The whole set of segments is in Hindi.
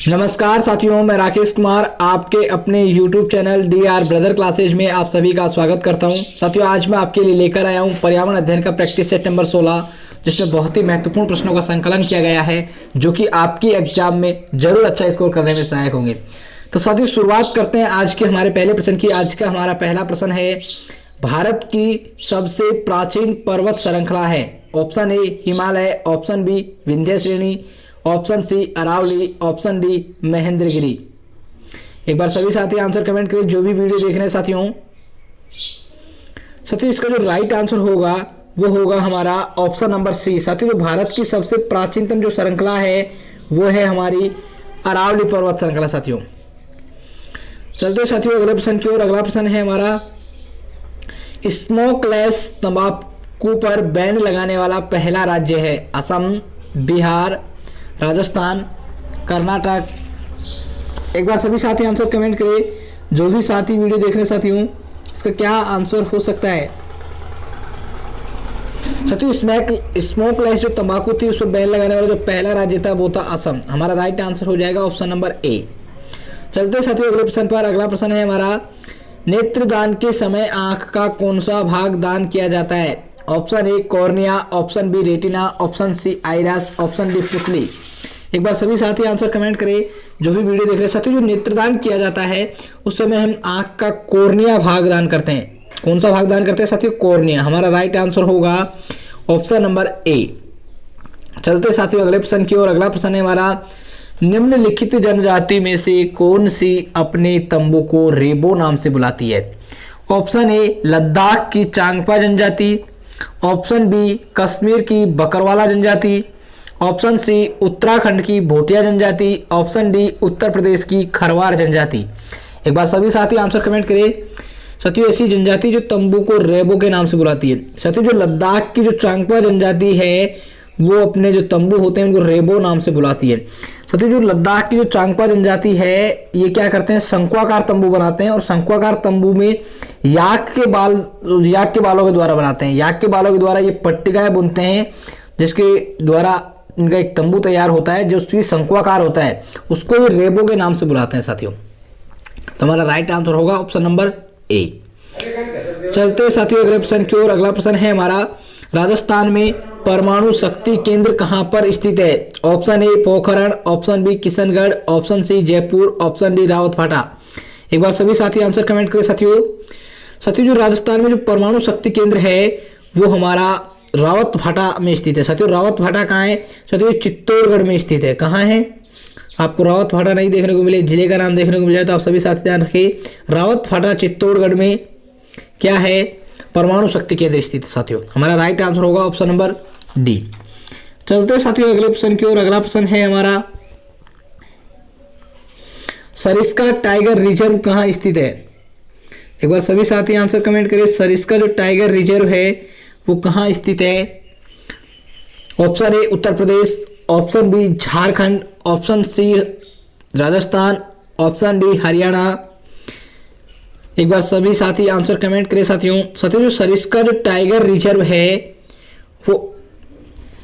नमस्कार साथियों, मैं राकेश कुमार आपके अपने YouTube channel DR brother classes में आप सभी का स्वागत करता हूं। साथियों, आज मैं आपके लिए लेकर आया हूं पर्यावरण अध्ययन का प्रैक्टिस सेट नंबर 16, जिसमें बहुत ही महत्वपूर्ण प्रश्नों का संकलन किया गया है, जो कि आपकी एग्जाम में जरूर अच्छा स्कोर करने में सहायक होंगे। तो साथियों, शुरुआत करते हैं आज के हमारे पहले प्रश्न की। आज का हमारा पहला प्रश्न है, भारत की सबसे प्राचीन पर्वत श्रृंखला है। Option A Himalaya, option B Vindhya श्रेणी, option C Aravalli, option D Mahendragiri. एक बार सभी साथी आंसर कमेंट करें जो भी वीडियो देख रहे हैं। साथियों, इसका जो राइट आंसर होगा वो होगा हमारा ऑप्शन नंबर सी। साथियों, जो भारत की सबसे प्राचीनतम जो श्रृंखला है वो है हमारी अरावली पर्वत श्रृंखला। साथियों, चलते साथियों अगले प्रश्न की ओर। अगला प्रश्न है हमारा, स्मोकलेस तंबाकू पर बैन लगाने वाला पहला राज्य है। असम, बिहार, राजस्थान, कर्नाटक। एक बार सभी साथी आंसर कमेंट करें जो भी साथी वीडियो देख रहे हैं। साथियों, इसका क्या आंसर हो सकता है? साथियों, स्मोकलेस जो तंबाकू थी उस पर बैन लगाने वाला जो पहला राज्य था वो था असम। हमारा राइट आंसर हो जाएगा ऑप्शन नंबर ए। चलते साथियों अगले प्रश्न पर। अगला प्रश्न है हमारा, नेत्रदान के समय आंख का कौन सा भाग दान किया जाता है? Option A cornea, option B retina, option C iris, option D पुतली। एक बार सभी साथी आंसर कमेंट करें जो भी वीडियो देख रहे हैं। साथियों, जो नेत्रदान किया जाता है उस समय हम आंख का कॉर्निया भाग दान करते हैं। कौन सा भाग दान करते हैं साथियों? कॉर्निया। हमारा राइट आंसर होगा ऑप्शन नंबर ए। चलते साथियों अगले प्रश्न की ओर। अगला प्रश्न है हमारा, निम्नलिखित जनजाति में से कौन सी अपने तंबू को रेबो नाम से बुलाती है? ऑप्शन ए लद्दाख की चांगपा जनजाति, ऑप्शन बी कश्मीर की बकरवाला जनजाति, ऑप्शन सी उत्तराखंड की भोटिया जनजाति, ऑप्शन डी उत्तर प्रदेश की खरवार जनजाति। एक बार सभी साथी आंसर कमेंट करें। साथियों, ऐसी जनजाति जो तंबू को रेबो के नाम से बुलाती है। साथियों, जो लद्दाख की जो चांगपा जनजाति है वो अपने जो तंबू होते हैं उनको रेबो नाम से बुलाती है। साथियों, जो लद्दाख की जो चांगपा जनजाति है ये क्या करते हैं? शंक्वाकार तंबू बनाते हैं, और शंक्वाकार तंबू में याक के बालों के द्वारा बनाते हैं। याक के बालों के द्वारा ये पट्टिकाएं बुनते हैं, जिसके द्वारा इनका एक तंबू तैयार होता है जो शंक्वाकार होता है, उसको ये रेबो के नाम से बुलाते हैं। साथियों, तो हमारा राइट आंसर होगा ऑप्शन नंबर ए। चलते साथियों अगले प्रश्न की ओर। अगला प्रश्न है हमारा, राजस्थान में परमाणु शक्ति केंद्र कहां पर स्थित है? Option A Pokhran, option B Kishangarh, option C Jaipur, option D Rawatbhata. एक बार सभी साथी आंसर कमेंट करें। साथियों, जो राजस्थान में जो परमाणु शक्ति केंद्र है वो हमारा रावतभाटा में स्थित है। साथियों, रावतभाटा कहाँ है? साथियों, चित्तौड़गढ़ में स्थित है। कहाँ है? आपको रावतभाटा नहीं देखने को मिले, जिले का नाम देखने को मिल जाए तो आप सभी साथी ध्यान रखिए। रावतभाटा चित्तौड़गढ़ में क्या है? परमाणु शक्ति केंद्र स्थित है। साथियों, हमारा राइट आंसर होगा ऑप्शन नंबर डी। चलते साथियों अगले प्रश्न की ओर। अगला प्रश्न है हमारा, सरिस्का टाइगर रिजर्व कहाँ स्थित है? एक बार सभी साथी आंसर कमेंट करें। सरिस्का जो टाइगर रिजर्व है वो कहाँ स्थित है? Option A Uttar Pradesh, option B Jharkhand, option C Rajasthan, option D Haryana. एक बार सभी साथी आंसर कमेंट करें। साथियों, जो सरिस्का जो टाइगर रिजर्व है वो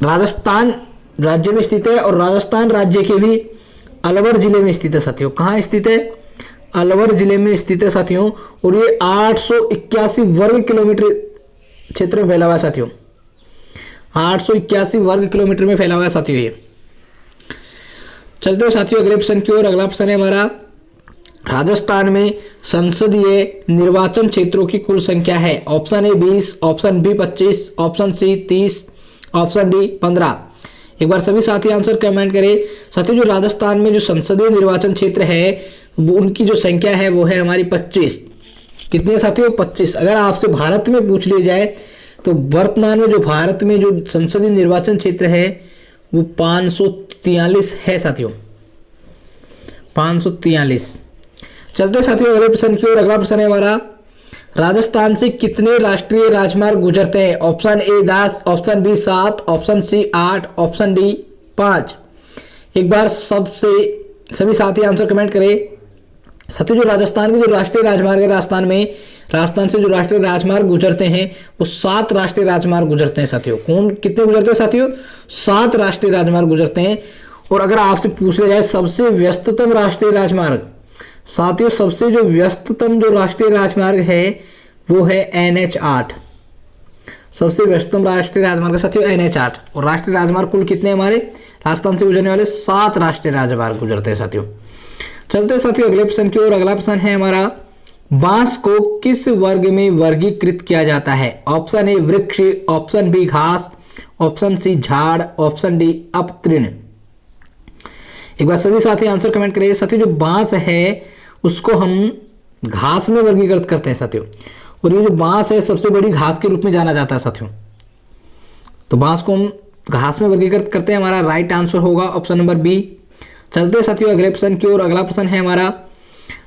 राजस्थान राज्य में स्थित है, और राजस्थान राज्य के भी अलवर जिले में स्थित है। साथियों, कहाँ स्थित है? अलवर जिले में स्थित है साथियों, और ये 881 वर्ग किलोमीटर क्षेत्र में फैला हुआ है। साथियों, 881 वर्ग किलोमीटर में फैला हुआ है साथियों ये। चलते हैं साथियों अगले प्रश्न की ओर। अगला प्रश्न है हमारा, राजस्थान में संसदीय निर्वाचन क्षेत्रों की कुल संख्या है? Option A 20, option B 25, option C 30, option D 15। एक बार सभी साथी आंसर कमेंट करें। साथियों, जो राजस्थान में जो संसदीय निर्वाचन क्षेत्र है वो उनकी जो संख्या है वो है हमारी 25। कितने साथियों? 25। अगर आपसे भारत में पूछ लिया जाए तो वर्तमान में जो भारत में जो संसदीय निर्वाचन क्षेत्र है वो 543 है। साथियों, 543। चलते साथियों अगले प्रश्न की ओर। अगला प्रश्न है हमारा, राजस्थान से कितने राष्ट्रीय राजमार्ग गुजरते हैं? Option A 10, option B 7, option C 8, option D 5। एक बार सभी साथी आंसर कमेंट करें। साथियों, जो राजस्थान के जो राष्ट्रीय राजमार्ग है, राजस्थान से जो राष्ट्रीय राजमार्ग गुजरते हैं वो 7 राष्ट्रीय राजमार्ग गुजरते हैं। साथियों, कितने गुजरते हैं? साथियों, 7 राष्ट्रीय राजमार्ग गुजरते हैं, और अगर आपसे पूछ लिया जाए सबसे व्यस्ततम राष्ट्रीय राजमार्ग, साथियों सबसे जो व्यस्ततम जो राष्ट्रीय राजमार्ग है वो है NH8। सबसे व्यस्ततम राष्ट्रीय राजमार्ग साथियों NH8। और राष्ट्रीय राजमार्ग कुल कितने हमारे राजस्थान से गुजरने वाले 7 राष्ट्रीय राजमार्ग गुजरते हैं साथियों। चलते हैं साथियों अगले प्रश्न की ओर। अगला प्रश्न है हमारा, बांस को किस वर्ग में वर्गीकृत किया जाता है? ऑप्शन ए वृक्ष, ऑप्शन बी घास, ऑप्शन सी झाड़, ऑप्शन डी अपतृण। एक बार सभी साथी आंसर कमेंट करिए। साथियों जो बांस है उसको हम घास में वर्गीकृत करते हैं साथियों, और ये जो बांस है सबसे बड़ी घास के रूप में जाना जाता है साथियों। तो बांस को हम घास में वर्गीकृत करते हैं। हमारा राइट आंसर होगा ऑप्शन नंबर बी। चलते हैं साथियों अगले प्रश्न की ओर। अगला प्रश्न है हमारा,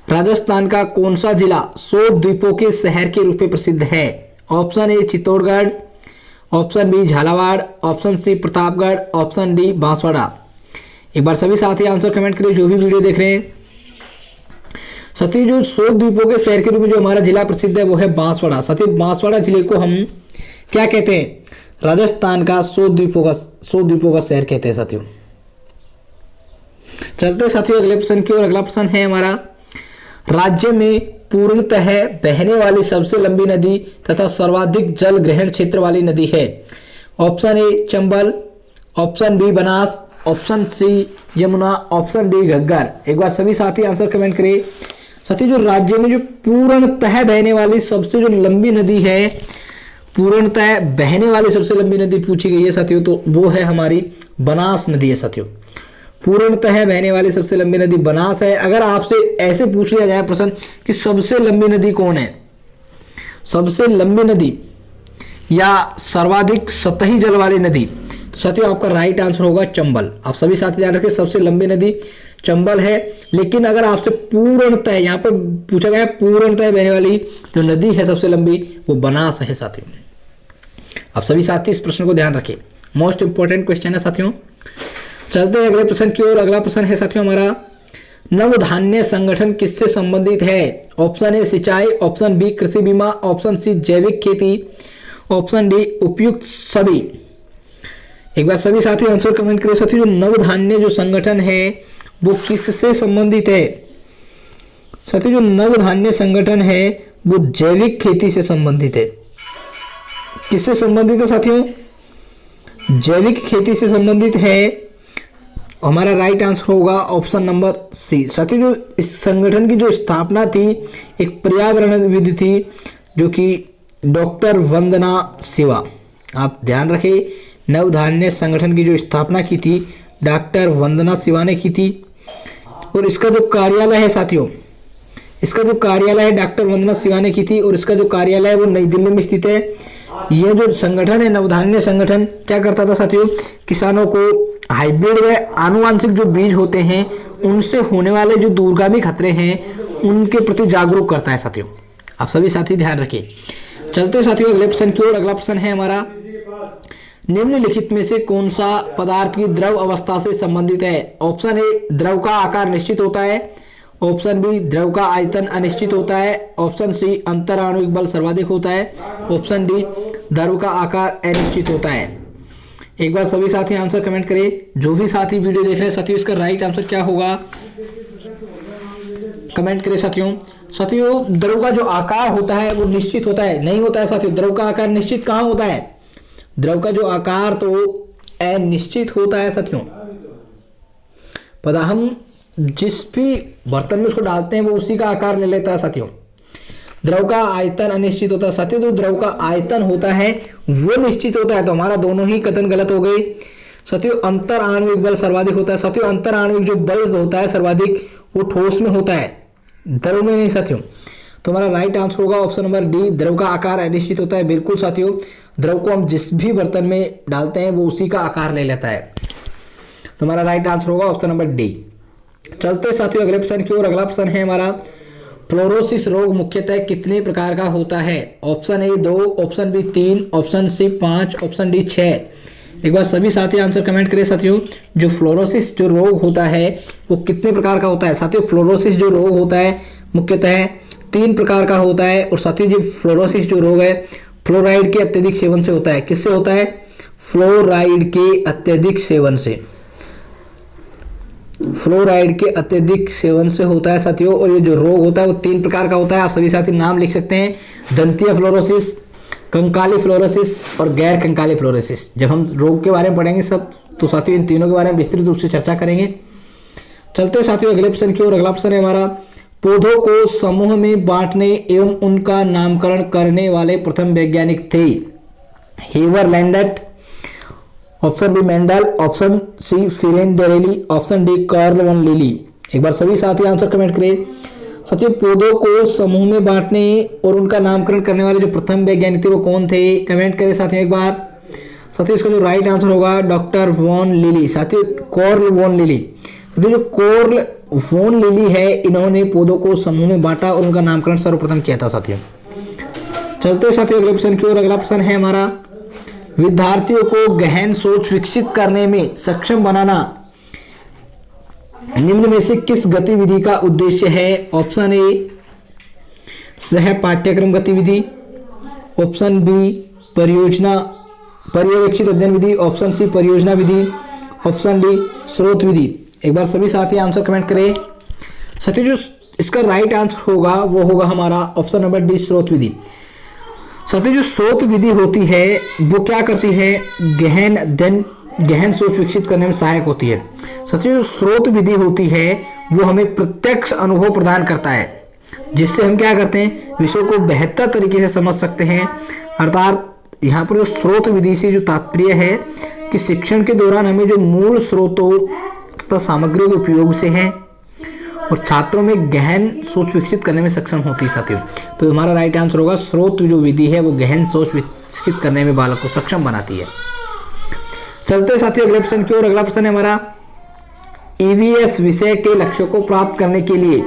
राजस्थान का कौन सा जिला 100 द्वीपों के शहर के रूप में प्रसिद्ध है? Option A Chittorgarh, option B Jhalawar, option C Pratapgarh, option D Banswara. एक बार सभी साथी आंसर कमेंट करिए जो भी वीडियो देख रहे हैं। साथियों जो 100 द्वीपों के शहर के रूप में जो हमारा जिला प्रसिद्ध है वो है बांसवाड़ा। साथियों बांसवाड़ा जिले को हम क्या कहते हैं? राजस्थान का 100 द्वीपों का शहर कहते हैं साथियों। चलते साथियों अगले प्रश्न की ओर। अगला प्रश्न है हमारा, राज्य में पूर्णतः बहने वाली सबसे लंबी नदी तथा सर्वाधिक जल ग्रहण क्षेत्र वाली नदी है? Option A Chambal, option B Banas, option C Yamuna, option D Ghaggar. एक बार सभी साथी आंसर कमेंट करें। साथियों जो राज्य में जो पूर्णतः बहने वाली सबसे जो लंबी नदी है, पूर्णतः बहने वाली सबसे लंबी नदी पूछी गई है साथियों, तो वो है हमारी बनास नदी है साथियों। पूर्णतः बहने वाली सबसे लंबी नदी बनास है। अगर आपसे ऐसे पूछ लिया जाए प्रश्न कि सबसे लंबी नदी कौन है, सबसे लंबी नदी या सर्वाधिक सतही जल वाली नदी, तो साथियों आपका राइट आंसर होगा चंबल। आप सभी साथी ध्यान रखें, सबसे लंबी नदी चंबल है। लेकिन अगर आपसे पूर्णतः यहाँ पर पूछा गया पूर्णतः बहने वाली जो नदी है सबसे लंबी, वो बनास है साथियों। आप सभी साथी इस प्रश्न को ध्यान रखें, मोस्ट इंपॉर्टेंट क्वेश्चन है साथियों। चलते हैं अगले प्रश्न की ओर। अगला प्रश्न है साथियों हमारा, नवधान्य संगठन किससे संबंधित है? ऑप्शन ए सिंचाई, ऑप्शन बी कृषि बीमा, ऑप्शन सी जैविक खेती, ऑप्शन डी उपयुक्त सभी। एक बार सभी साथी आंसर कमेंट करें। साथियों जो नवधान्य जो संगठन है वो किससे संबंधित है? साथियों जो नवधान्य संगठन है वो जैविक खेती से संबंधित है। किससे संबंधित है साथियों? जैविक खेती से संबंधित है। हमारा राइट आंसर होगा ऑप्शन नंबर सी। साथियों जो इस संगठन की जो स्थापना थी एक पर्यावरणविद थी जो कि डॉक्टर वंदना शिवा। आप ध्यान रखें, नवधान्य संगठन की जो स्थापना की थी डॉक्टर वंदना शिवा ने की थी। और इसका जो कार्यालय है साथियों, इसका जो कार्यालय है डॉक्टर वंदना शिवा ने की थी, और इसका जो कार्यालय है वो नई दिल्ली में स्थित है। यह जो संगठन है नवधान्य संगठन क्या करता था साथियों? किसानों को हाइब्रिड व आनुवांशिक जो बीज होते हैं उनसे होने वाले जो दूरगामी खतरे हैं उनके प्रति जागरूक करता है साथियों। आप सभी साथी ध्यान रखिए। चलते साथियों अगले प्रश्न की ओर। अगला प्रश्न है हमारा, निम्नलिखित में से कौन सा पदार्थ की द्रव अवस्था से संबंधित है? ऑप्शन ए द्रव का आकार निश्चित होता है, ऑप्शन बी द्रव का आयतन अनिश्चित होता है, ऑप्शन सी अंतराणुविक बल सर्वाधिक होता है, ऑप्शन डी द्रव का आकार अनिश्चित होता है। एक बार सभी साथी आंसर कमेंट करें। जो भी साथी वीडियो देख रहे हैं साथियों इसका राइट आंसर क्या होगा कमेंट करें साथियों। साथियों द्रव का जो आकार होता है वो निश्चित होता है, नहीं होता है साथियों। द्रव का आकार निश्चित कहाँ होता है? द्रव का जो आकार तो अनिश्चित होता है साथियों। पता हम जिस भी बर्तन में उसको डालते हैं वो उसी का आकार ले लेता है साथियों। द्रव का आयतन अनिश्चित होता है साथियों। तो द्रव का आयतन होता है वो निश्चित होता है। तो हमारा दोनों ही कथन गलत हो गए साथियों। अंतर आणविक बल सर्वाधिक होता है साथियों। अंतर आणविक जो बल होता है सर्वाधिक वो ठोस में होता है, द्रव में नहीं साथियों। तो हमारा राइट आंसर होगा ऑप्शन नंबर डी, द्रव का आकार अनिश्चित होता है। बिल्कुल साथियों, द्रव को हम जिस भी बर्तन में डालते हैं वो उसी का आकार ले लेता है। तो हमारा राइट आंसर होगा ऑप्शन नंबर डी। चलते साथियों अगले प्रश्न की ओर। अगला प्रश्न है हमारा, फ्लोरोसिस रोग मुख्यतः कितने प्रकार का होता है? Option A 2, option B 3, option C 5, option D 6। एक बार सभी साथी आंसर कमेंट करें साथियों। जो फ्लोरोसिस जो रोग होता है वो कितने प्रकार का होता है? साथियों फ्लोरोसिस जो रोग होता है मुख्यतः 3 प्रकार का होता है। और साथियों जो फ्लोरोसिस जो रोग है फ्लोराइड के अत्यधिक सेवन से होता है। किससे होता है? फ्लोराइड के अत्यधिक सेवन से। फ्लोराइड के अत्यधिक सेवन से होता है साथियों। और ये जो रोग होता है वो 3 प्रकार का होता है। आप सभी साथी नाम लिख सकते हैं, दंतीय फ्लोरोसिस, कंकाली फ्लोरोसिस और गैर कंकाली फ्लोरोसिस। जब हम रोग के बारे में पढ़ेंगे सब तो साथियों इन तीनों के बारे में विस्तृत रूप से चर्चा करेंगे। चलते साथियों अगले प्रश्न की ओर। अगला प्रश्न है हमारा, पौधों को समूह में बांटने एवं उनका नामकरण करने वाले प्रथम वैज्ञानिक थे। हेवर लैंडेट, option B Mendel, option C फिरेंडेरेली, ऑप्शन डी कार्ल वन लिली। एक बार सभी साथी आंसर कमेंट करें। साथियों पौधों को समूह में बांटने और उनका नामकरण करने वाले जो प्रथम वैज्ञानिक थे वो कौन थे, कमेंट करें साथियों एक बार। साथियों इसका जो राइट आंसर होगा डॉक्टर वॉन लिली। साथियों कार्ल वॉन लिली। साथियों जो कार्ल वॉन लिली है इन्होंने पौधों को समूह में बांटा और उनका नामकरण सर्वप्रथम किया था साथियों। चलते साथियों अगले प्रश्न की ओर। अगला प्रश्न है हमारा, विद्यार्थियों को गहन सोच विकसित करने में सक्षम बनाना निम्न में से किस गतिविधि का उद्देश्य है। ऑप्शन ए सह पाठ्यक्रम गतिविधि, ऑप्शन बी परियोजना पर्यवेक्षित अध्ययन विधि, ऑप्शन सी परियोजना विधि, ऑप्शन डी स्रोत विधि। एक बार सभी साथी आंसर कमेंट करें। साथियों जो इसका राइट आंसर होगा वो होगा हमारा ऑप्शन नंबर डी स्रोत विधि। साथियों जो स्रोत विधि होती है वो क्या करती है, गहन सोच विकसित करने में सहायक होती है। साथियों जो स्रोत विधि होती है वो हमें प्रत्यक्ष अनुभव प्रदान करता है, जिससे हम क्या करते हैं, विषय को बेहतर तरीके से समझ सकते हैं। अर्थात यहाँ पर जो स्रोत विधि से जो तात्पर्य है कि शिक्षण के दौरान हमें जो मूल स्रोतों तथा सामग्रियों के उपयोग से है और छात्रों में गहन सोच विकसित करने में सक्षम होती है साथियों। तो हमारा राइट आंसर होगा स्रोत जो विधि है वो गहन सोच विकसित करने में बालक को सक्षम बनाती है। चलते साथियों अगले प्रश्न की ओर। अगला प्रश्न है हमारा, ईवीएस विषय के लक्ष्यों को प्राप्त करने के लिए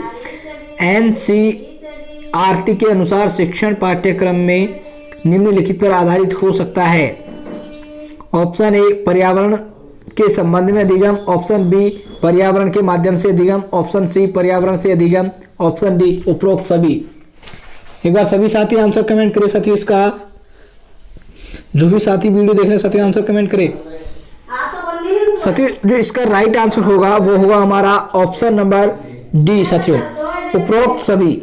एनसीईआरटी के अनुसार शिक्षण पाठ्यक्रम में निम्नलिखित पर आधारित हो सकता है। ऑप्शन ए पर्यावरण के संबंध में अधिगम, ऑप्शन बी पर्यावरण के माध्यम से अधिगम, ऑप्शन सी पर्यावरण से अधिगम, ऑप्शन डी उपरोक्त सभी। एक बार सभी साथी आंसर कमेंट करें साथियों। इसका जो भी साथी वीडियो देख रहे हैं साथियों आंसर कमेंट करें। साथियों जो इसका राइट आंसर होगा वो होगा हमारा ऑप्शन नंबर डी साथियों, उपरोक्त सभी।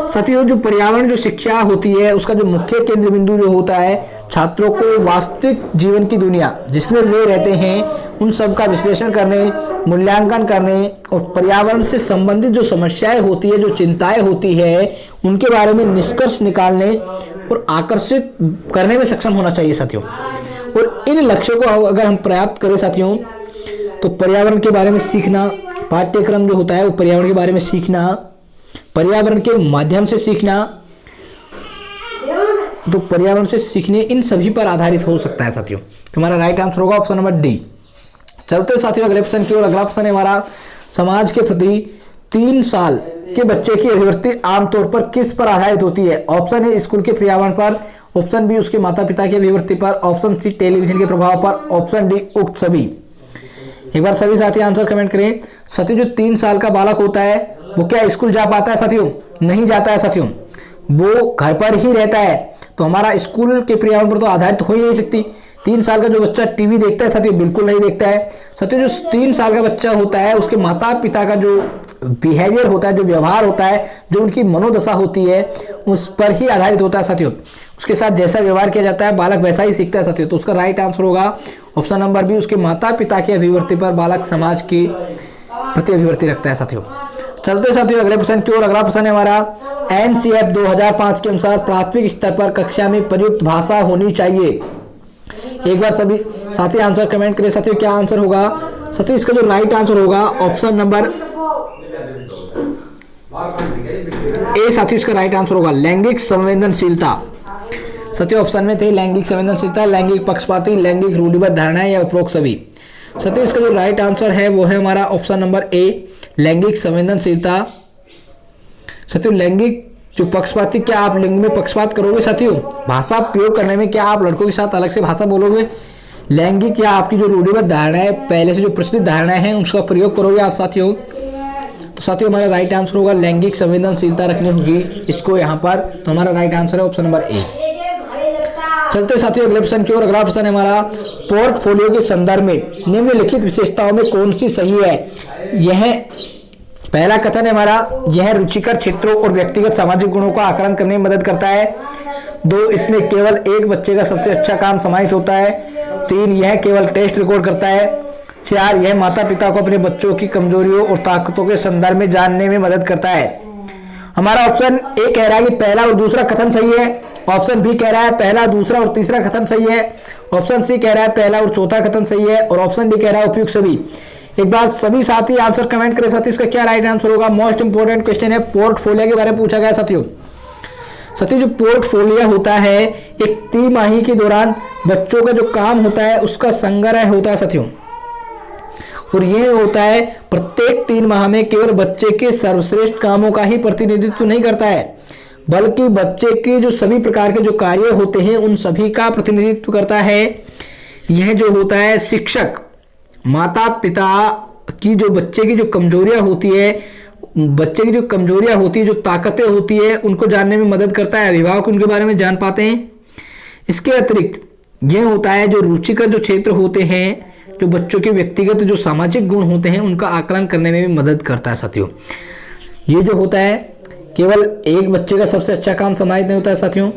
साथियों जो पर्यावरण जो शिक्षा होती है उसका जो मुख्य केंद्र बिंदु जो होता है छात्रों को वास्तविक जीवन की दुनिया जिसमें वे रहते हैं उन सब का विश्लेषण करने, मूल्यांकन करने और पर्यावरण से संबंधित जो समस्याएं होती है, जो चिंताएं होती है, उनके बारे में निष्कर्ष निकालने और आकर्षित करने में सक्षम होना चाहिए साथियों। और इन लक्ष्यों को अगर हम प्राप्त करें साथियों तो पर्यावरण के बारे में सीखना, पाठ्यक्रम जो होता है वो पर्यावरण के बारे में सीखना, पर्यावरण के माध्यम से सीखना, तो पर्यावरण से सीखने इन सभी पर आधारित हो सकता है साथियों। तो हमारा राइट आंसर होगा ऑप्शन नंबर डी। चलते साथियों अगले प्रश्न की ओर। अगला प्रश्न है हमारा, समाज के प्रति 3 साल के बच्चे की अभिवृत्ति आमतौर पर किस पर आधारित होती है। ऑप्शन ए स्कूल के पर्यावरण पर, ऑप्शन बी उसके माता पिता की अभिवृत्ति पर, ऑप्शन सी टेलीविजन के प्रभाव पर, ऑप्शन डी उक्त सभी। एक बार सभी साथी आंसर कमेंट करें। साथियों जो 3 साल का बालक होता है वो क्या स्कूल जा पाता है साथियों? नहीं जाता है साथियों, वो घर पर ही रहता है। तो हमारा स्कूल के पर्यावरण पर तो आधारित हो ही नहीं सकती। 3 साल का जो बच्चा टीवी देखता है साथियों, बिल्कुल नहीं देखता है साथियों। जो 3 साल का बच्चा होता है उसके माता पिता का जो बिहेवियर होता है, जो व्यवहार होता है, जो उनकी मनोदशा होती है उस पर ही आधारित होता है साथियों। उसके साथ जैसा व्यवहार किया जाता है बालक वैसा ही सीखता है साथियों। तो उसका राइट आंसर होगा ऑप्शन नंबर बी, उसके माता पिता की अभिवृत्ति पर बालक समाज की प्रति अभिवृत्ति रखता है साथियों। चलते साथियों अगले प्रश्न की ओर। अगला प्रश्न है हमारा, एनसीएफ 2005 के अनुसार प्राथमिक स्तर पर कक्षा में प्रयुक्त भाषा होनी चाहिए। एक बार सभी साथी आंसर कमेंट करें साथियों, क्या आंसर होगा साथियों? इसका जो राइट आंसर होगा ऑप्शन नंबर ए साथियों, इसका राइट आंसर होगा लैंगिक संवेदनशीलता। साथियों ऑप्शन में थे लैंगिक संवेदनशीलता, लैंगिक पक्षपाती, लैंगिक रूढ़िबद्ध धारणाएं या उपरोक्त सभी। साथियों इसका जो राइट आंसर है वो है हमारा ऑप्शन नंबर ए, लैंगिक संवेदनशीलता। साथियों लैंगिक जो पक्षपाती, क्या आप लिंग में पक्षपात करोगे साथियों? भाषा प्रयोग करने में क्या आप लड़कों के साथ अलग से भाषा बोलोगे? लैंगिक या आपकी जो रूढ़िबद्ध धारणाएं, पहले से जो प्रचलित धारणाएं हैं उसका प्रयोग करोगे आप साथियों? तो साथियों हमारा राइट आंसर होगा लैंगिक संवेदनशीलता रखनी होगी इसको यहाँ पर। तो हमारा राइट आंसर है ऑप्शन नंबर ए। चलते साथियों अगले प्रश्न की ओर। अगला प्रश्न है हमारा, पोर्टफोलियो के संदर्भ में निम्नलिखित विशेषताओं में कौन सी सही है। यह पहला कथन है हमारा, यह रुचिकर क्षेत्रों और व्यक्तिगत सामाजिक गुणों का आकलन करने में मदद करता है। 2, इसमें केवल एक बच्चे का सबसे अच्छा काम समाहित होता है। 3, यह केवल टेस्ट रिकॉर्ड करता है। 4, यह माता पिता को अपने बच्चों की कमजोरियों और ताकतों के संदर्भ में जानने में मदद करता है। हमारा ऑप्शन ए कह रहा है कि पहला और दूसरा कथन सही है। ऑप्शन बी कह रहा है पहला, दूसरा और तीसरा कथन सही है। ऑप्शन सी कह रहा है पहला और चौथा कथन सही है। और ऑप्शन डी कह रहा है उपयुक्त सभी। एक बार सभी साथी आंसर कमेंट करें साथियों, इसका क्या राइट आंसर होगा। मोस्ट इंपोर्टेंट क्वेश्चन है, पोर्टफोलियो के बारे में पूछा गया साथियों। जो पोर्टफोलियो होता है एक तिमाही के दौरान बच्चों का जो काम होता है उसका संग्रह होता है साथियों। और यह होता है प्रत्येक 3 माह में केवल बच्चे के सर्वश्रेष्ठ कामों का ही प्रतिनिधित्व नहीं करता है, बल्कि बच्चे के जो सभी प्रकार के जो कार्य होते हैं उन सभी का प्रतिनिधित्व करता है। यह जो होता है शिक्षक, माता पिता की जो बच्चे की जो कमजोरियां होती है, बच्चे की जो कमजोरियां होती है, जो ताकतें होती है, उनको जानने में मदद करता है। अभिभावक उनके बारे में जान पाते हैं। इसके अतिरिक्त यह होता है जो रुचिकर जो क्षेत्र होते हैं, जो बच्चों के व्यक्तिगत जो सामाजिक गुण होते हैं उनका आकलन करने में भी मदद करता है साथियों। ये जो होता है केवल एक बच्चे का सबसे अच्छा काम समाहित नहीं होता है साथियों,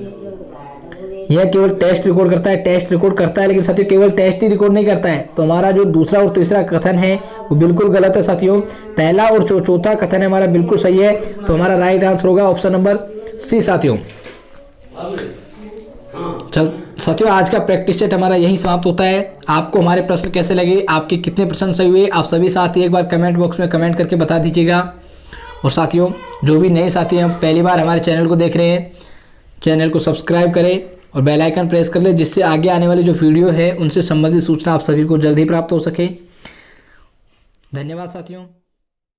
यह केवल टेस्ट रिकॉर्ड करता है। टेस्ट रिकॉर्ड करता है लेकिन साथियों केवल टेस्ट ही रिकॉर्ड नहीं करता है। तो हमारा जो दूसरा और तीसरा कथन है वो बिल्कुल गलत है साथियों। पहला और चौथा कथन है हमारा बिल्कुल सही है। तो हमारा राइट आंसर होगा ऑप्शन नंबर सी साथियों। चल साथियों, आज का प्रैक्टिस सेट हमारा यही समाप्त होता है। आपको हमारे प्रश्न कैसे लगे, आपके कितने प्रश्न सही हुए, आप सभी साथी एक बार कमेंट बॉक्स में कमेंट करके बता दीजिएगा। और साथियों जो भी नए साथी हैं पहली बार हमारे चैनल को देख रहे हैं, चैनल को सब्सक्राइब करें और बेल आइकन प्रेस कर लें, जिससे आगे आने वाली जो वीडियो है उनसे संबंधित सूचना आप सभी को जल्द ही प्राप्त हो सके। धन्यवाद साथियों।